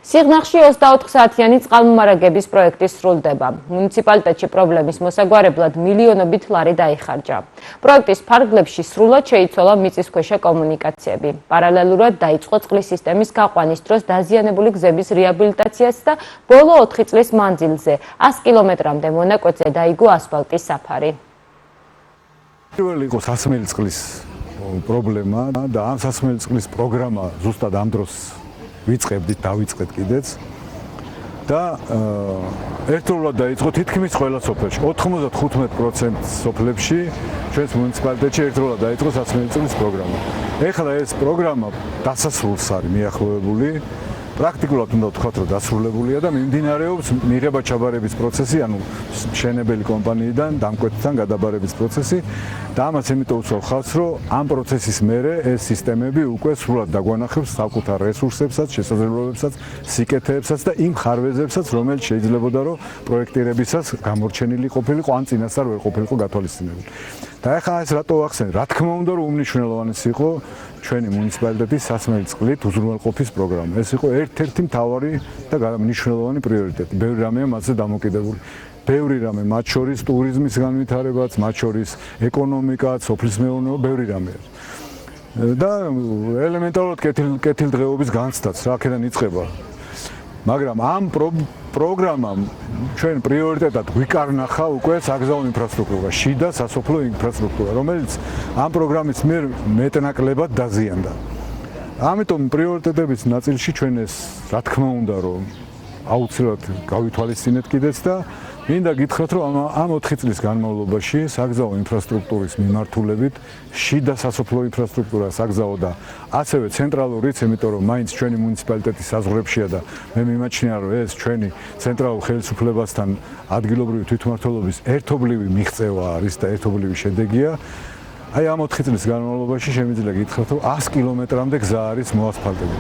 სიღნაღში 24 საათიანი წყალმომარაგების პროექტი სრულდება. მუნიციპალიტეტში პრობლემის მოსაგვარებლად მილიონობით ლარი დაიხარჯა. პროექტის ფარგლებში სრულად შეიცვალა მიწისქვეშა კომუნიკაციები. პარალელურად დაიწყო წყლის სისტემის გაყვანის დროს დაზიანებული გზების რეაბილიტაციაც და ბოლო 4 წლის მანძილზე 100 კილომეტრამდე მონაკვეთზე დაიგო ასფალტის საფარი. პირველი იყო სასმელი წყლის პრობლემა და ამ სასმელი წყლის პროგრამა ზუსტად ამ დროს დავიწყეთ კიდეც და ერთდროულად დაიწყო თითქმის ყველა სოფელში 95% სოფლებში ჩვენს მუნიციპალიტეტში ერთდროულად დაიწყო სასმელი წყლის პროგრამა. ეხლა ეს პროგრამა დასასრულს არის მიახლოებული, პრაქტიკულად უნდა ვთქვათ, რომ დასრულებულია და მიმდინარეობს მიღება-ჩაბარების პროცესი, ანუ მშენებელი კომპანიიდან დამკვეთთან გადაბარების პროცესი და ამას იმიტომ ვუწევ ხალხს, რომ ამ პროცესის მერე ეს სისტემები უკვე სრულად დაგვანახებს საკუთარ რესურსებსაც, შესაძლებლობებსაც, სიკეთეებსაც და იმ ხარვეზებსაც, რომელიც შეიძლებოდა, რომ პროექტირებისას გამორჩენილი ყოფილიყო, ან წინასწარ ვერ ყოფილიყო გათვალისწინებული. და ახლა ეს რატო ვახსენე? რა თქმა უნდა, რომ უმნიშვნელოვანესი იყო ჩვენი მუნიციპალიტეტის სასმელი წყლით უზრუნველყოფის პროგრამა. ეს იყო ერთ-ერთი მთავარი და მნიშვნელოვანი პრიორიტეტი. ბევრი რამეა მასზე დამოკიდებული. ბევრი რამე, მათ შორის ტურიზმის განვითარებაც, მათ შორის ეკონომიკა, სოფლის მეურნეობა, ბევრი რამეა. და ელემენტარულად კეთილდღეობის განცდაც რა აქედან იწყება. მაგრამ ამ პროგრამამ ჩვენ პრიორიტეტად გვიკარნახა უკვე საგზაო ინფრასტრუქტურა, შიდა სასოფლო ინფრასტრუქტურა, რომელიც ამ პროგრამის მიერ მეტნაკლებად დაზიანდა. ამიტომ პრიორიტეტების ნაწილში ჩვენ ეს რა თქმა უნდა რომ აუცილებლად გავითვალისწინეთ კიდეც და მინდა გითხრათ რომ ამ 4 წლის განმავლობაში საგზაო ინფრასტრუქტურის მიმართულებით შიდა სასოფლო ინფრასტრუქტურა, საგზაო და ასევე ცენტრალურიც, იმიტომ რომ მაინც ჩვენი მუნიციპალიტეტის საზღვრებშია და მე მიმაჩნია რომ ეს ჩვენი ცენტრალურ ხელისუფლებასთან ადგილობრივი თვითმმართველობის ერთობლივი მიღწევა არის და ერთობლივი შედეგია. აი ამ 4 წლის განმავლობაში შემიძლია გითხრათ რომ 100 კილომეტრამდე გზა არის მოასფალტებული.